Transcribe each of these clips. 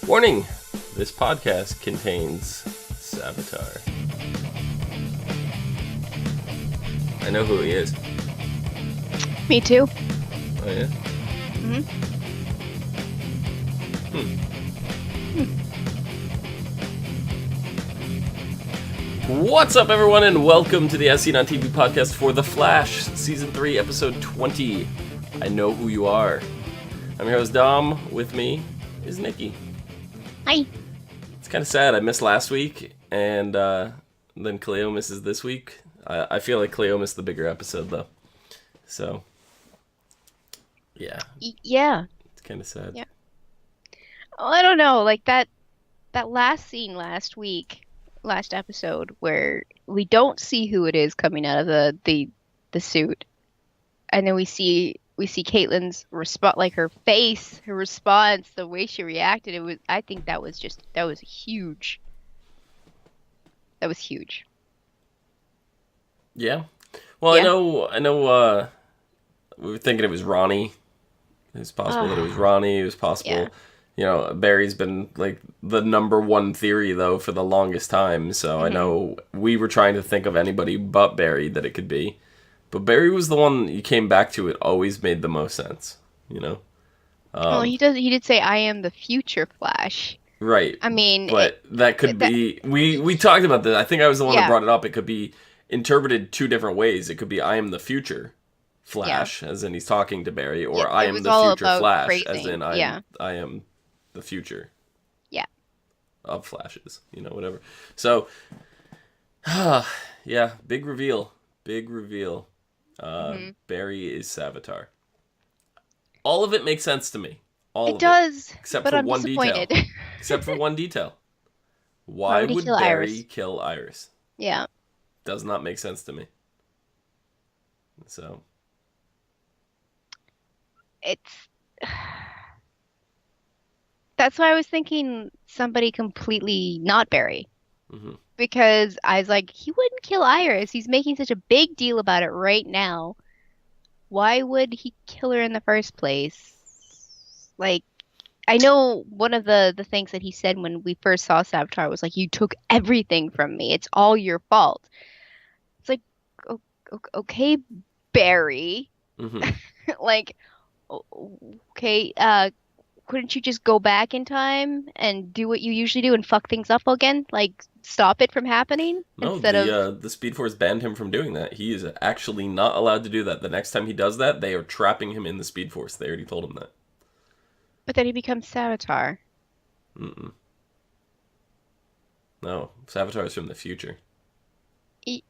Warning! This podcast contains S.T.A.R. I know who he is. Me too. Oh, yeah? Mm-hmm. What's up, everyone, and welcome to the As Seen on TV podcast for The Flash, Season 3, Episode 20. I know who you are. I'm your host, Dom. With me is Nikki. Hi. It's kind of sad. I missed last week, and then Clio misses this week. I feel like Clio missed the bigger episode, though. So, yeah. Yeah. It's kind of sad. Yeah. Oh, I don't know. Like that last scene last episode, where we don't see who it is coming out of the suit, and then we see Caitlin's response, like her face, her response, the way she reacted. I think that was huge. That was huge. Yeah. Well, Yeah. I know, we were thinking it was Ronnie. It was possible that it was Ronnie. It was possible, Barry's been, like, the number one theory, though, for the longest time. So I know we were trying to think of anybody but Barry that it could be. But Barry was the one you came back to. It always made the most sense, Well, he did say, "I am the future Flash." Right. I mean, but that could be... We talked about that. I think I was the one that brought it up. It could be interpreted two different ways. It could be, I am the future Flash, as in he's talking to Barry, or I am the future Flash, phrasing. as in I am the future of Flashes, whatever. So, yeah, big reveal. Barry is S.T.A.R. All of it makes sense to me. It does, except but for I'm one disappointed. detail. Except for one detail. Why would Barry kill Iris? Yeah. Does not make sense to me. So. That's why I was thinking somebody completely not Barry. Mm-hmm. Because I was like, he wouldn't kill Iris. He's making such a big deal about it right now. Why would he kill her in the first place? Like, I know one of the things that he said when we first saw S.T.A.R. was like, "You took everything from me. It's all your fault." It's like, okay, Barry. Mm-hmm. Like, okay, couldn't you just go back in time and do what you usually do and fuck things up again? Like, stop it from happening? No, Instead of... the Speed Force banned him from doing that. He is actually not allowed to do that. The next time he does that, they are trapping him in the Speed Force. They already told him that. But then he becomes S.T.A.R. Mm-mm. No, S.T.A.R. is from the future.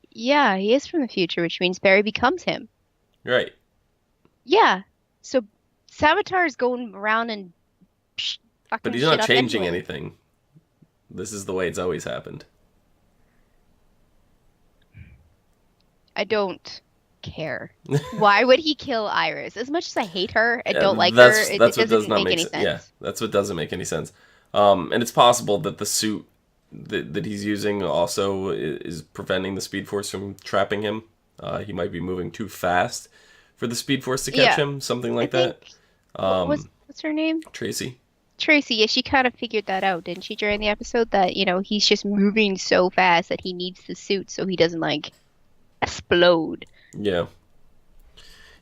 Yeah, he is from the future, which means Barry becomes him. Right. Yeah, so S.T.A.R. is going around and fucking But he's shit not up changing anyway. anything. This is the way it's always happened. I don't care. Why would he kill Iris? As much as I hate her and don't like her, That's it what doesn't does not make make any sense. sense. Yeah, that's what doesn't make any sense. And it's possible that the suit that he's using also is preventing the Speed Force from trapping him. He might be moving too fast for the Speed Force to catch him, something like that. What's her name? Tracy. Tracy, yeah, she kind of figured that out, didn't she, during the episode? That, he's just moving so fast that he needs the suit so he doesn't, like, explode. Yeah.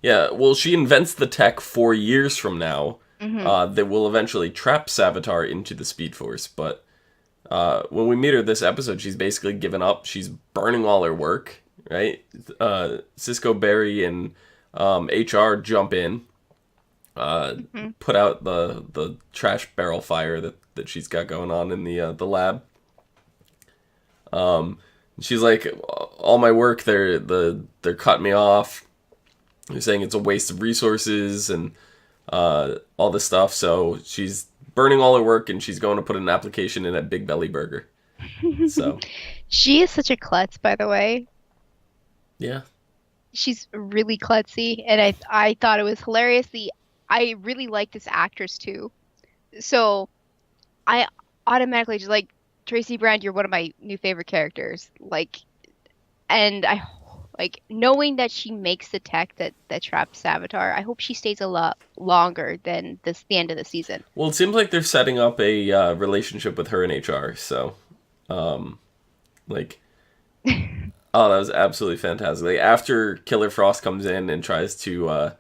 Yeah, well, she invents the tech 4 years from now that will eventually trap S.T.A.R. into the Speed Force, but when we meet her this episode, she's basically given up. She's burning all her work, right? Cisco, Barry, and HR jump in, put out the trash barrel fire that she's got going on in the lab. She's like, all my work, they're cutting me off. They're saying it's a waste of resources and all this stuff. So she's burning all her work, and she's going to put an application in at Big Belly Burger. So she is such a klutz, by the way. Yeah. She's really klutzy, and I thought it was hilarious. I really like this actress too. So I automatically just like, Tracy Brand, you're one of my new favorite characters. Like, and Like knowing that she makes the tech that traps Savitar, I hope she stays a lot longer than the end of the season. Well, it seems like they're setting up a relationship with her and HR. So, like, oh, that was absolutely fantastic. Like after Killer Frost comes in and tries to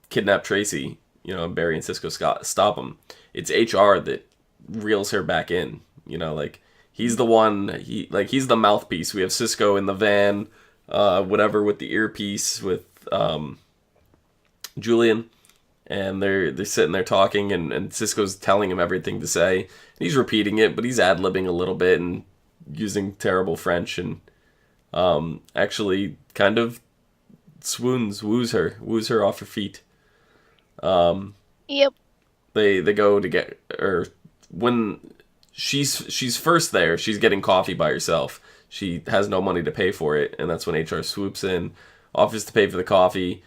kidnap Tracy, and Barry and Cisco stop him. It's HR that reels her back in. Like he's the one. He's the mouthpiece. We have Cisco in the van, whatever, with the earpiece with Julian, and they're sitting there talking, and Cisco's telling him everything to say. And he's repeating it, but he's ad libbing a little bit and using terrible French, and actually kind of woos her off her feet. Yep. They go to get, or when she's first there, she's getting coffee by herself. She has no money to pay for it, and that's when HR swoops in, offers to pay for the coffee.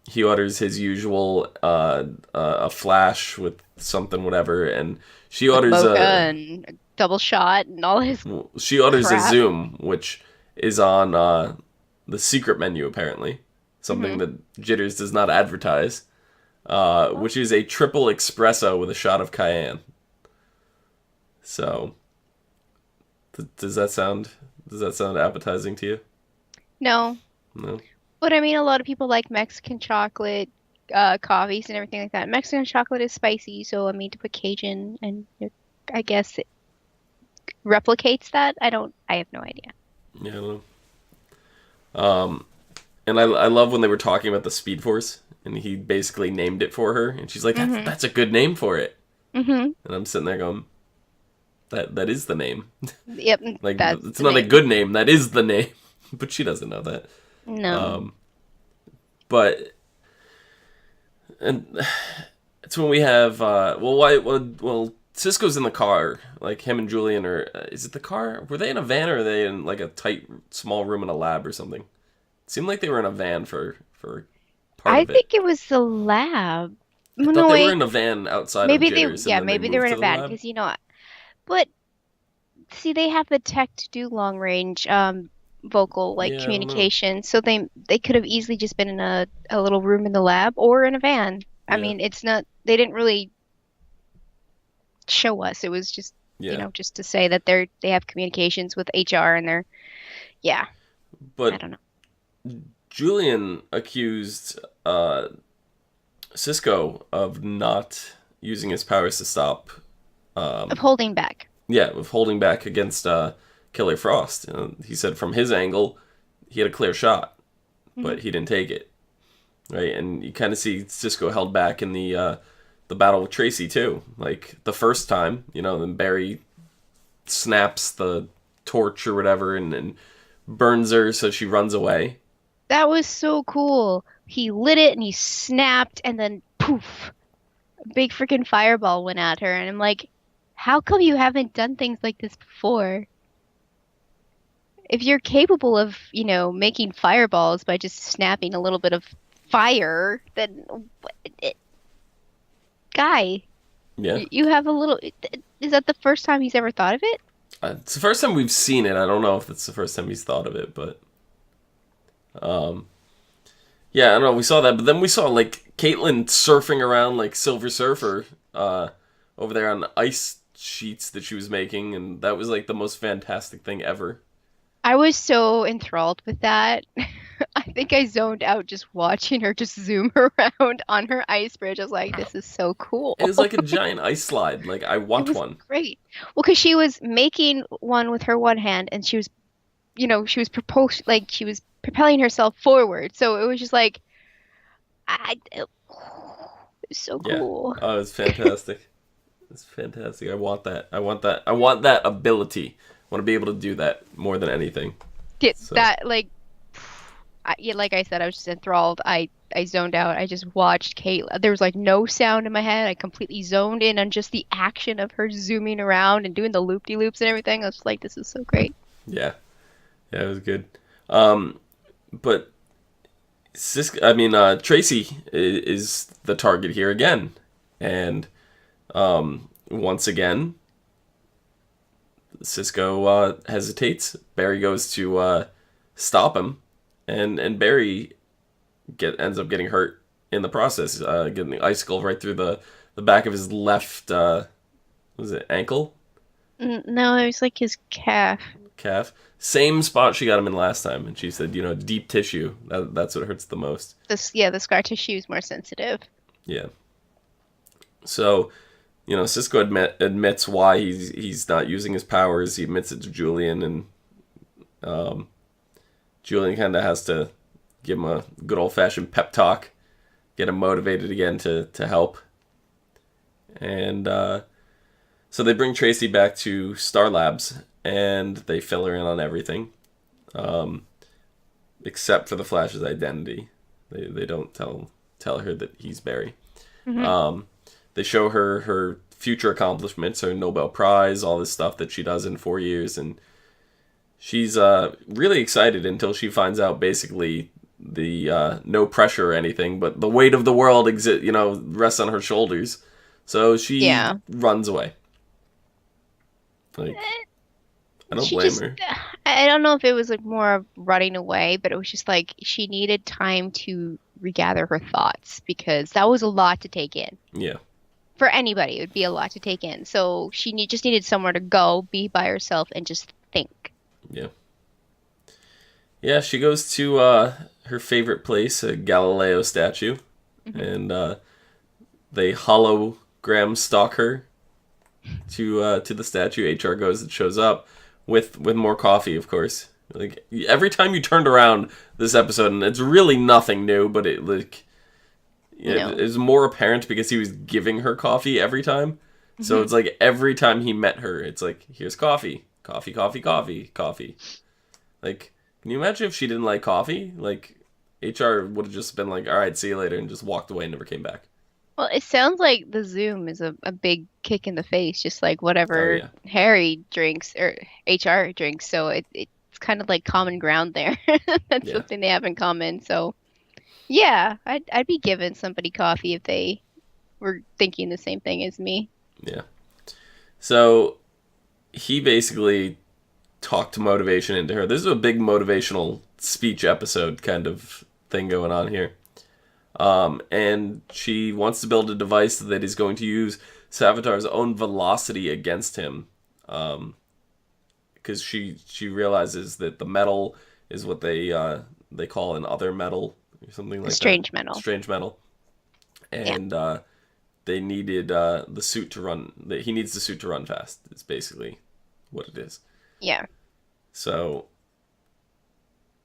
He orders his usual a flash with something whatever, and she With orders mocha a and a double shot and all his she orders a crap. Zoom, which is on the secret menu apparently, something Hmm. that Jitters does not advertise, which is a triple espresso with a shot of cayenne. So, does that sound appetizing to you? No, No. but I mean, a lot of people like Mexican chocolate, coffees and everything like that. Mexican chocolate is spicy, so I mean, to put Cajun and I guess it replicates that. I have no idea. Yeah, I don't know. And I love when they were talking about the Speed Force, and he basically named it for her, and she's like, Hmm. That's a good name for it." Hmm. And I'm sitting there going, "That is the name. Yep, Like that's it's the not a name. good name. That is the name." But she doesn't know that. No. But and it's when we have Cisco's in the car, like him and Julian are. Is it the car? Were they in a van or are they in like a tight small room in a lab or something? It seemed like they were in a van for part I of it. think it was the lab. I No, thought they were wait. in a van outside of Maybe they, Jitters and yeah, then they maybe they were moved in to a the van lab. because but see, they have the tech to do long range vocal like Yeah, I don't know. communication, so they could have easily just been in a little room in the lab or in a van. I Yeah, mean, it's not they didn't really show us. It was just, yeah. just to say that they have communications with HR and yeah, I But don't know. Julian accused Cisco of not using his powers to stop. Of holding back. Yeah, of holding back against Killer Frost. He said from his angle, he had a clear shot, Hmm. but he didn't take it. Right, and you kind of see Cisco held back in the battle with Tracy too. Like the first time, then Barry snaps the torch or whatever and burns her, so she runs away. That was so cool. He lit it and he snapped and then poof, a big freaking fireball went at her and I'm like, how come you haven't done things like this before? If you're capable of, making fireballs by just snapping a little bit of fire, then it, guy, Yeah, you have a little. Is that the first time he's ever thought of it? it's the first time we've seen it. I don't know if it's the first time he's thought of it, but yeah, I don't know. We saw that, but then we saw like Caitlyn surfing around like Silver Surfer over there on the ice sheets that she was making, and that was like the most fantastic thing ever. I was so enthralled with that. I think I zoned out just watching her just zoom around on her ice bridge. I was like, this is so cool. It was like a giant ice slide. Like I It want was one. great. Well, because she was making one with her one hand and she was like she was propelling herself forward. So it was just like, it was so Yeah. cool. Oh, it's fantastic. It's fantastic. I want that. I want that. I want that ability. I want to be able to do that more than anything. Get So that like yeah, like I said, I was just enthralled. I zoned out. I just watched Kate. There was like no sound in my head. I completely zoned in on just the action of her zooming around and doing the loop-de-loops and everything. I was just like, this is so great. yeah, yeah, it was good. Um, but Tracy is the target here again, and once again, Cisco hesitates. Barry goes to stop him, and Barry ends up getting hurt in the process, getting the icicle right through the back of his left, was it ankle? No, it was like his calf. Calf. Same spot she got him in last time, and she said, deep tissue. That's what hurts the most. The scar tissue is more sensitive. Yeah. So, Cisco admits why he's not using his powers. He admits it to Julian, and Julian kind of has to give him a good old fashioned pep talk, get him motivated again to help. And so they bring Tracy back to Star Labs, and they fill her in on everything, except for the Flash's identity. They don't tell her that he's Barry. Mm-hmm. They show her future accomplishments, her Nobel Prize, all this stuff that she does in 4 years, and she's really excited until she finds out basically the no pressure or anything, but the weight of the world rests on her shoulders. So she Yeah. runs away. Like, I don't She blame just, her. I don't know if it was like more of running away, but it was just like she needed time to regather her thoughts because that was a lot to take in. Yeah, For anybody, it would be a lot to take in. So just needed somewhere to go, be by herself, and just think. yeah, yeah. She goes to her favorite place, a Galileo statue, Hmm. and they hologram stalk her to the statue. HR goes and shows up with more coffee, of course. Like every time you turned around this episode, and it's really nothing new, but it No. was more apparent because he was giving her coffee every time. So Hmm. it's like every time he met her, it's like, here's coffee, coffee, coffee, coffee, coffee. Like, can you imagine if she didn't like coffee? Like, HR would have just been like, all right, see you later, and just walked away and never came back. Well, it sounds like the Zoom is a big kick in the face, just like Oh whatever yeah, Harry drinks or HR drinks. So it's kind of like common ground there. That's yeah, something they have in common. So yeah, I'd be giving somebody coffee if they were thinking the same thing as me. yeah. So he basically talked motivation into her. This is a big motivational speech episode kind of thing going on here. And she wants to build a device that is going to use Savitar's own velocity against him. Because she realizes that the metal is what they call an other metal or something A like that, strange metal. strange metal, Yeah. and they needed the suit to run. He needs the suit to run fast. It's basically what it is. Yeah. So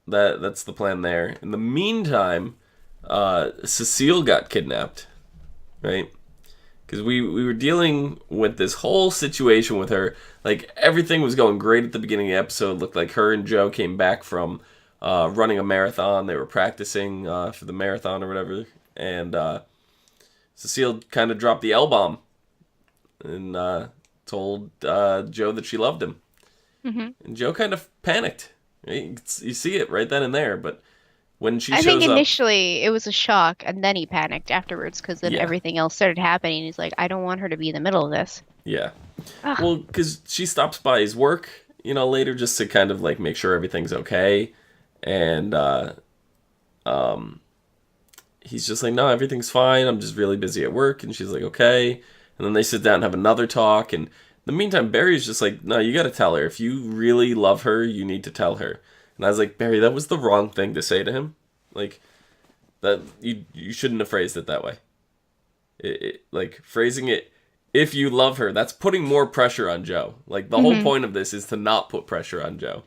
that's the plan there. In the meantime, Cecile got kidnapped, right? Because we were dealing with this whole situation with her. Like, everything was going great at the beginning of the episode. Looked like her and Joe came back from running a marathon. They were practicing for the marathon or whatever. And Cecile kind of dropped the L-bomb and told Joe that she loved him. Hmm. And Joe kind of panicked. Right? You see it right then and there. But when she I think shows up, initially it was a shock, and then he panicked afterwards because then yeah, everything else started happening. He's like, I don't want her to be in the middle of this. yeah. Ah, Well, because she stops by his work, later just to kind of like make sure everything's okay, and he's just like, no, everything's fine. I'm just really busy at work, and she's like, okay. And then they sit down and have another talk, and in the meantime, Barry's just like, no, you got to tell her. If you really love her, you need to tell her. And I was like, Barry, that was the wrong thing to say to him. Like, that you shouldn't have phrased it that way. Like, phrasing it, if you love her, that's putting more pressure on Joe. Like, the whole hmm. point of this is to not put pressure on Joe.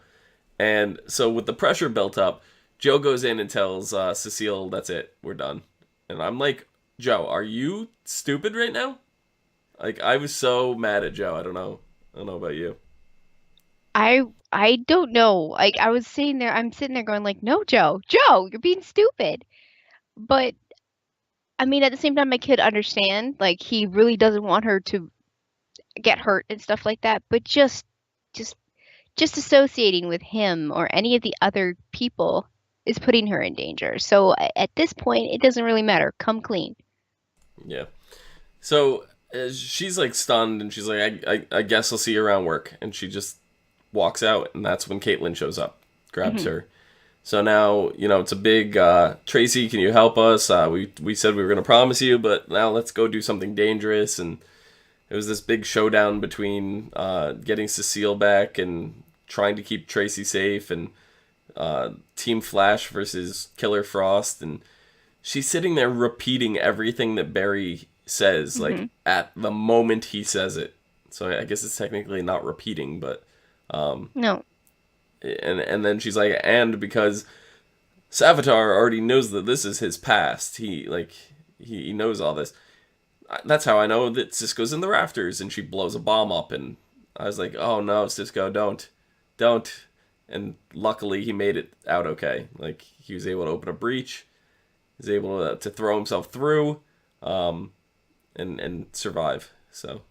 And so with the pressure built up, Joe goes in and tells Cecile, that's it, we're done. And I'm like, Joe, are you stupid right now? Like, I was so mad at Joe. I don't know about you. I I don't know. Like I'm sitting there going like, no, Joe, you're being stupid. But I mean, at the same time, I could understand. Like he really doesn't want her to get hurt and stuff like that. But just just associating with him or any of the other people is putting her in danger. So at this point, it doesn't really matter. Come clean. Yeah. So she's like stunned, and she's like, I guess I'll see you around work. And she just walks out, and that's when Caitlin shows up, grabs Hmm. her. So now, it's a big, Tracy, can you help us? We said we were going to promise you, but now let's go do something dangerous. And it was this big showdown between getting Cecile back and trying to keep Tracy safe, and Team Flash versus Killer Frost. And she's sitting there repeating everything that Barry says, like, at the moment he says it. So I guess it's technically not repeating, but... No. And then she's like, and because Savitar already knows that this is his past, he knows all this. That's how I know that Cisco's in the rafters, and she blows a bomb up, and I was like, oh no, Cisco, don't. And luckily he made it out okay. Like, he was able to open a breach, he was able to throw himself through, and survive. So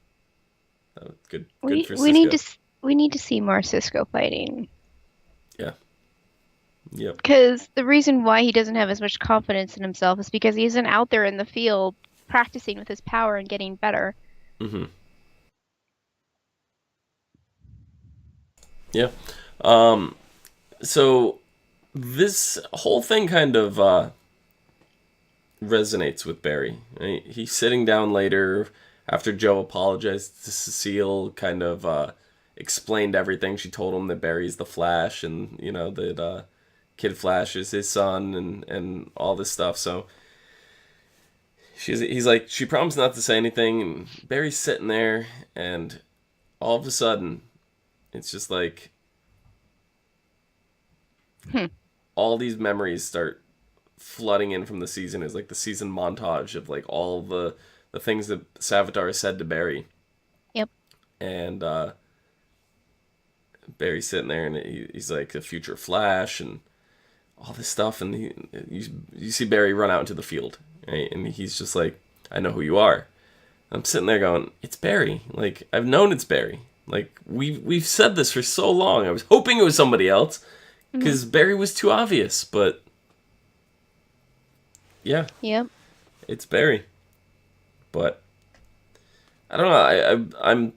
that was good for Cisco. We need to see more Cisco fighting. Yeah. Yep. Because the reason why he doesn't have as much confidence in himself is because he isn't out there in the field practicing with his power and getting better. Mm-hmm. Yeah. So this whole thing kind of resonates with Barry. Right? He's sitting down later after Joe apologized to Cecile, kind of explained everything. She told him that Barry's the Flash, and that Kid Flash is his son, and all this stuff. So he's like, she promised not to say anything, and Barry's sitting there, and all of a sudden, it's just like all these memories start flooding in from the season. Is like the season montage of like all the things that Savitar said to Barry. Yep. And Barry's sitting there, and he's like the future Flash and all this stuff, and you see Barry run out into the field, right? And he's just like, I know who you are. I'm sitting there going, it's Barry. Like, I've known it's Barry. Like, we've said this for so long. I was hoping it was somebody else, because Barry was too obvious, but yeah. Yep. It's Barry. But I don't know.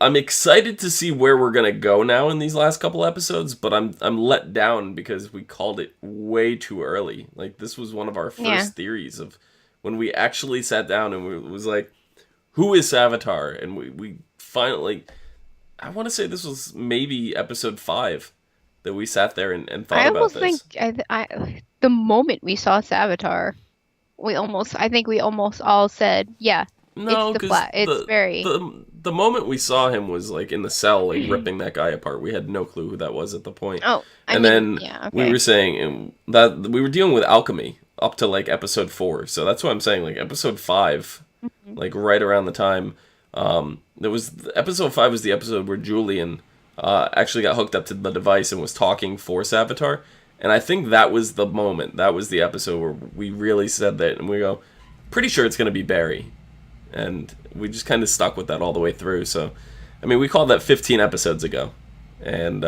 I'm excited to see where we're gonna go now in these last couple episodes, but I'm let down because we called it way too early. Like, this was one of our first theories of when we actually sat down and we was like, who is Savitar? And we finally, I want to say this was maybe episode 5 that we sat there and thought about this. I almost think the moment we saw Savitar, I think we almost all said, yeah. No, because the moment we saw him was like in the cell, like ripping that guy apart. We had no clue who that was at the point. We were saying that we were dealing with alchemy up to like episode 4. So that's what I'm saying. Like episode 5, like right around the time, episode 5 was the episode where Julian actually got hooked up to the device and was talking for Savitar. And I think that was the moment. That was the episode where we really said that, and we go, pretty sure it's going to be Barry. And we just kind of stuck with that all the way through. So, I mean, we called that 15 episodes ago. And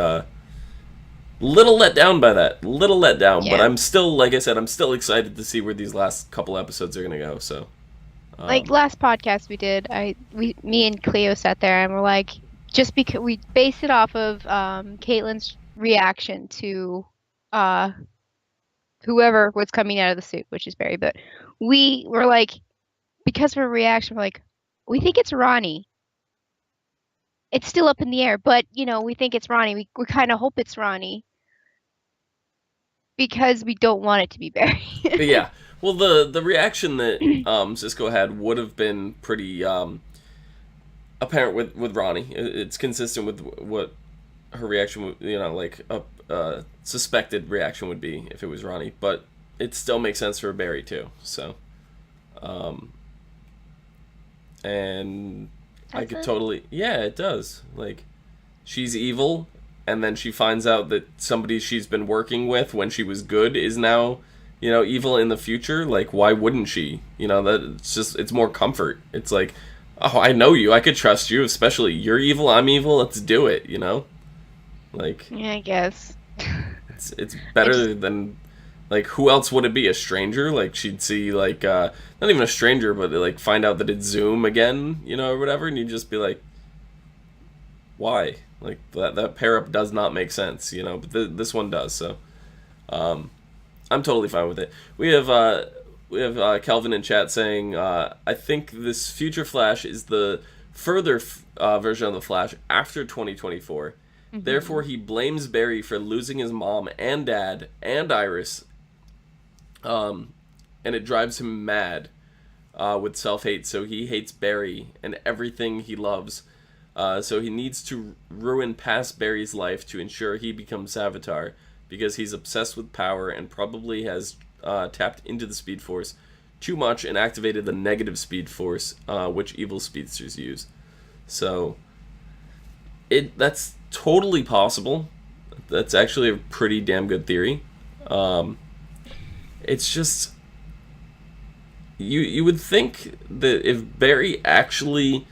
little let down by that. Little let down. Yeah. But I'm still, like I said, I'm still excited to see where these last couple episodes are going to go. So, like last podcast we did, me and Cleo sat there and we're like, just because we based it off of Caitlin's reaction to whoever was coming out of the suit, which is Barry. But we were like, because of her reaction, we're like, we think it's Ronnie. It's still up in the air, but, we think it's Ronnie. We kind of hope it's Ronnie. Because we don't want it to be Barry. Yeah. Well, the reaction that Cisco had would have been pretty apparent with Ronnie. It's consistent with what her reaction would, like a suspected reaction would be if it was Ronnie. But it still makes sense for Barry, too. So... and I could totally... Yeah, it does. Like, she's evil, and then she finds out that somebody she's been working with when she was good is now, evil in the future. Like, why wouldn't she? It's more comfort. It's like, oh, I know you. I could trust you, especially you're evil, I'm evil, let's do it, Like... Yeah, I guess. It's better than... Like, who else would it be? A stranger? Like, she'd see, like, not even a stranger, but, like, find out that it's Zoom again, or whatever, and you'd just be like, why? Like that pair up does not make sense, but this one does. So I'm totally fine with it. We have Kelvin in chat saying, I think this future Flash is the further version of the Flash after 2024. Hmm. Therefore, he blames Barry for losing his mom and dad and Iris, and it drives him mad with self-hate. So he hates Barry and everything he loves. So he needs to ruin past Barry's life to ensure he becomes Savitar, because he's obsessed with power and probably has tapped into the Speed Force too much and activated the negative Speed Force, which evil speedsters use. So that's totally possible. That's actually a pretty damn good theory. It's just you would think that if Barry actually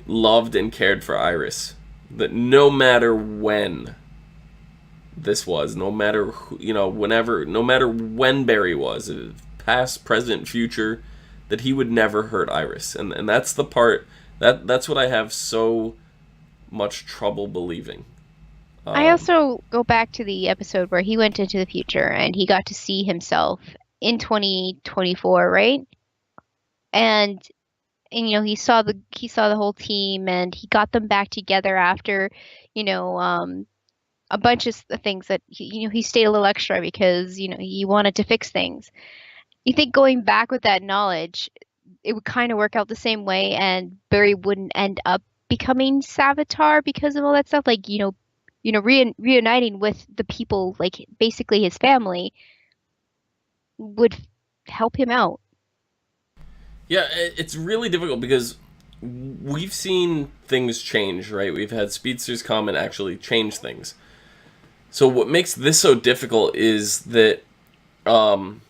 loved and cared for Iris, that no matter when this was, no matter who, whenever, no matter when Barry was, past, present, future, that he would never hurt Iris, and that's the part that's what I have so much trouble believing. I Um, also go back to the episode where he went into the future and he got to see himself in 2024, right? And he saw the whole team and he got them back together after, you know, a bunch of things that he stayed a little extra because he wanted to fix things. You think going back with that knowledge, it would kind of work out the same way, and Barry wouldn't end up becoming Savitar because of all that stuff. Like, reuniting with the people, like basically his family, would help him out. yeah, it's really difficult because we've seen things change, right? We've had speedsters come and actually change things. So what makes this so difficult is that um,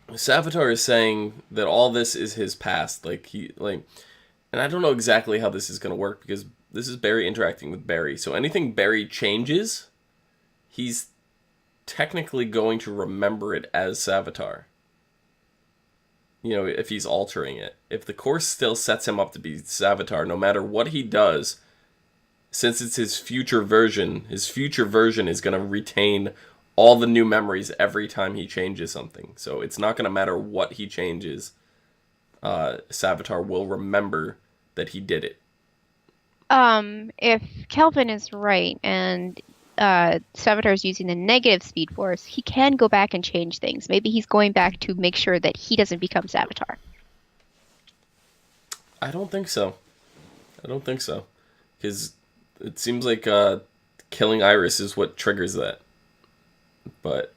Savitar is saying that all this is his past. And I don't know exactly how this is going to work because this is Barry interacting with Barry. So anything Barry changes, he's technically going to remember it as Savitar. If he's altering it. If the course still sets him up to be Savitar, no matter what he does, since it's his future version is going to retain all the new memories every time he changes something. So it's not going to matter what he changes. Savitar will remember that he did it. If Kelvin is right and Savitar is using the negative Speed Force, he can go back and change things. Maybe he's going back to make sure that he doesn't become Savitar. I don't think so. I don't think so. Because it seems like killing Iris is what triggers that. But,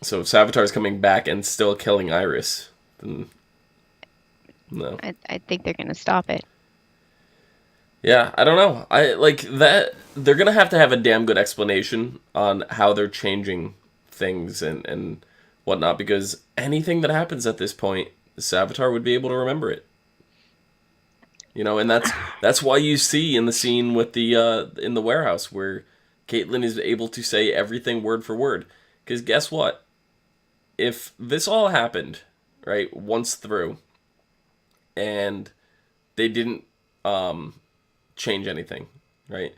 so if Savitar's coming back and still killing Iris, then no. I think they're going to stop it. Yeah, I don't know. I like that. They're gonna have to have a damn good explanation on how they're changing things and whatnot, because anything that happens at this point, Savitar would be able to remember it. And that's why you see in the scene with the in the warehouse where Caitlin is able to say everything word for word. Because guess what? If this all happened, right, once through, and they didn't change anything, right?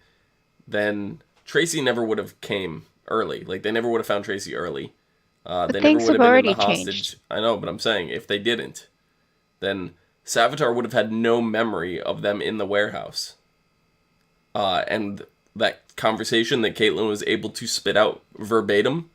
Then Tracy never would have came early. Like, they never would have found Tracy early. But They never things would have have been in the already changed. hostage. I know, but I'm saying if they didn't, then Savitar would have had no memory of them in the warehouse. And that conversation that Caitlin was able to spit out verbatim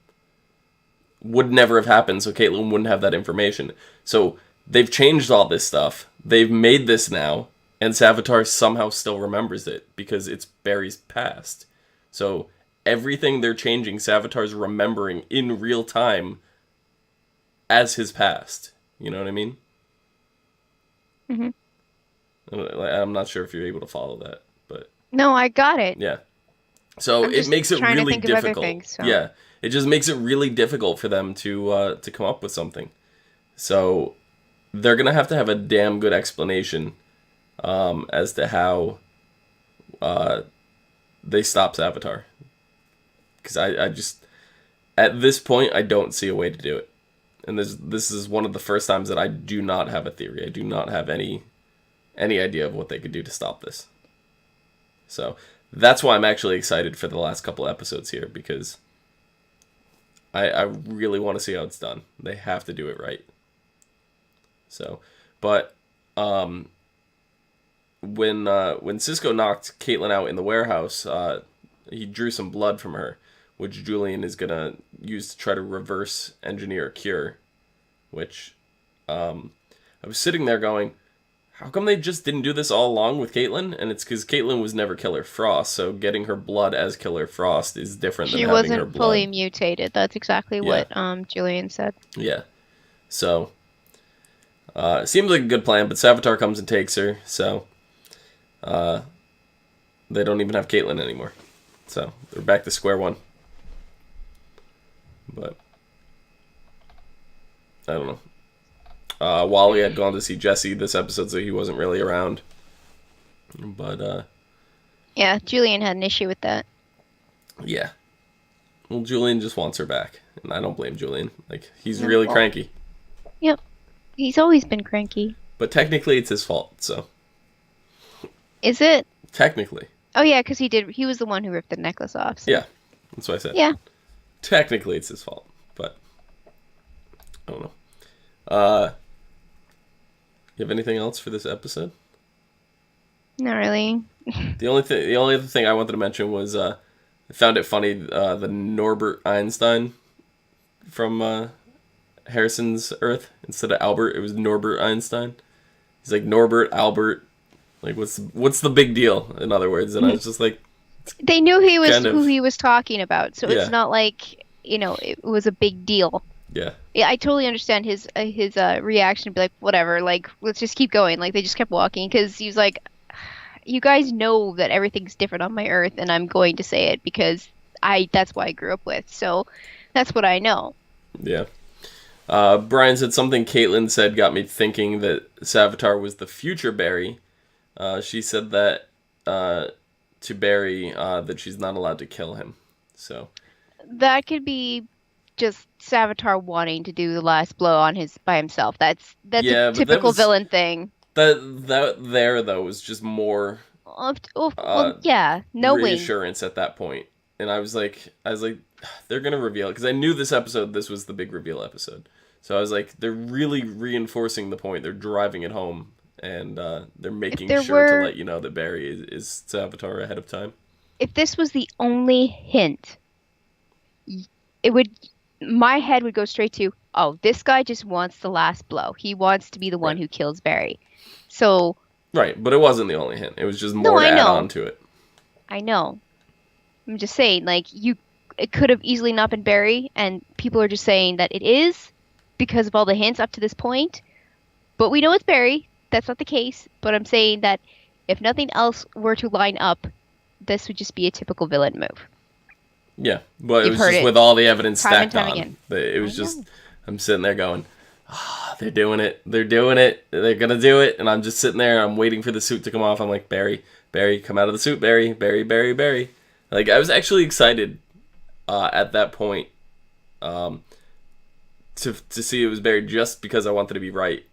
would never have happened, so Caitlin wouldn't have that information. So they've changed all this stuff. They've made this now, and Savitar somehow still remembers it because it's Barry's past. So everything they're changing, Savitar's remembering in real time as his past. You know what I mean? Hmm. I'm not sure if you're able to follow that, but No, I got it. yeah. So I'm it just makes it trying to really think of other difficult. things, so. Yeah, it just makes it really difficult for them to come up with something. So they're gonna have to have a damn good explanation as to how they stop Savitar. Because I just at this point I don't see a way to do it, and this is one of the first times that I do not have a theory. I do not have any idea of what they could do to stop this. So that's why I'm actually excited for the last couple episodes here, because I really want to see how it's done. They have to do it right. So, but when Cisco knocked Caitlin out in the warehouse, he drew some blood from her, which Julian is gonna use to try to reverse engineer a cure. Which I was sitting there going, how come they just didn't do this all along with Caitlyn? And it's because Caitlyn was never Killer Frost, so getting her blood as Killer Frost is different than She having her wasn't fully blood. mutated. That's exactly Yeah. what Julian said. Yeah. So, it seems like a good plan, but Savitar comes and takes her, so they don't even have Caitlyn anymore. So, they're back to square one. But, I don't know. Wally had gone to see Jesse this episode, so he wasn't really around. But, yeah, Julian had an issue with that. Yeah. Well, Julian just wants her back, and I don't blame Julian. Like, he's really cranky. Yep. He's always been cranky. But technically, it's his fault, so. Is it? Technically. Oh, yeah, because he was the one who ripped the necklace off. So. Yeah, that's what I said. Yeah. Technically, it's his fault, but I don't know. You have anything else for this episode? Not really. The only other thing I wanted to mention was I found it funny the Norbert Einstein from Harrison's Earth, instead of Albert, it was Norbert Einstein. He's like, Norbert, Albert, like what's the big deal? In other words, and I was just like, they knew who he was talking about, so Yeah. it's not like it was a big deal. yeah, Yeah, I totally understand his reaction to be like, whatever, like let's just keep going. Like they just kept walking because he was like, you guys know that everything's different on my Earth, and I'm going to say it because that's what I grew up with. So that's what I know. yeah. Brian said something Caitlin said got me thinking that Savitar was the future Barry. She said that to Barry that she's not allowed to kill him. So That could be just Savitar wanting to do the last blow by himself. That's Yeah, a but typical villain thing. that there though was just more Well, yeah, knowing. reassurance at that point. And I was like, they're gonna reveal it, because I knew this was the big reveal episode. So I was like, they're really reinforcing the point. They're driving it home, and they're making sure to let you know that Barry is Savitar ahead of time. If this was the only hint, my head would go straight to, oh, this guy just wants the last blow. He wants to be the one who kills Barry. So. Right, but it wasn't the only hint. It was just more to add on to it. I know. I'm just saying, like, it could have easily not been Barry, and people are just saying that it is because of all the hints up to this point. But we know it's Barry. That's not the case. But I'm saying that if nothing else were to line up, this would just be a typical villain move. Yeah, but it was just with all the evidence stacked on. Again. It was just, I'm sitting there going, they're doing it. They're doing it. They're going to do it. And I'm just sitting there. I'm waiting for the suit to come off. I'm like, Barry, come out of the suit, Barry. Like, I was actually excited at that point to see it was Barry, just because I wanted to be right.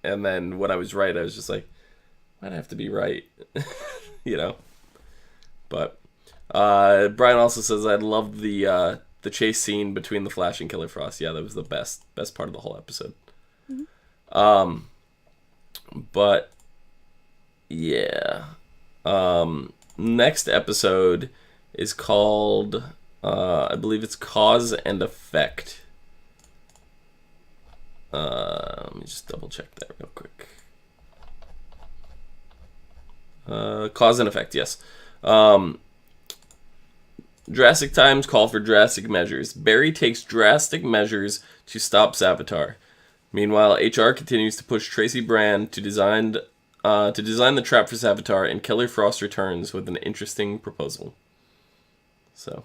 And then when I was right, I was just like, I'd have to be right. But Brian also says, I loved the chase scene between the Flash and Killer Frost. Yeah, that was the best part of the whole episode. Mm-hmm. But yeah, next episode is called, I believe it's Cause and Effect. Let me just double check that real quick. Cause and Effect, yes. Drastic times call for drastic measures. Barry takes drastic measures to stop Savitar. Meanwhile, HR continues to push Tracy Brand to design the trap for Savitar, and Killer Frost returns with an interesting proposal. So.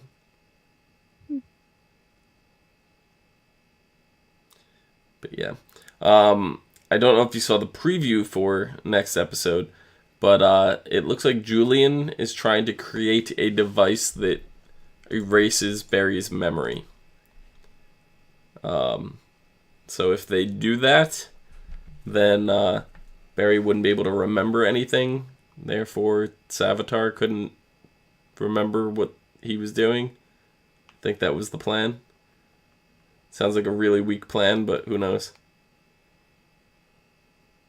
But yeah. I don't know if you saw the preview for next episode, but it looks like Julian is trying to create a device that erases Barry's memory. So if they do that, then Barry wouldn't be able to remember anything, Therefore, Savitar couldn't remember what he was doing. I think that was the plan. Sounds like a really weak plan, but who knows?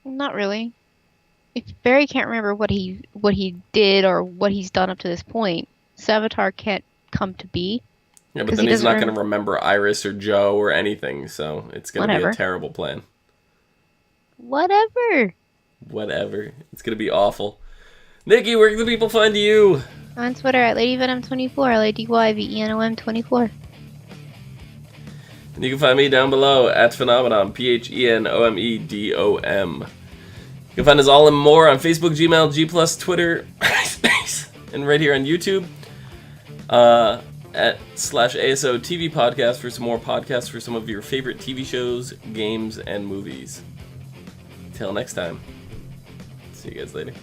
Not really. If Barry can't remember what he did or what he's done up to this point, Savitar can't come to be Yeah, but because then he he's doesn't not going to remember Iris or Joe or anything, so it's going to be a Whatever. terrible plan. Whatever. Whatever. It's going to be awful. Nikki, where can the people find you? On Twitter at LadyVenom24, LadyVenom24. And you can find me down below at Phenomenon, Phenomedom. You can find us all and more on Facebook, Gmail, G+, Twitter, and right here on YouTube. At /ASOTV podcast for some more podcasts for some of your favorite TV shows, games, and movies. Till next time. See you guys later.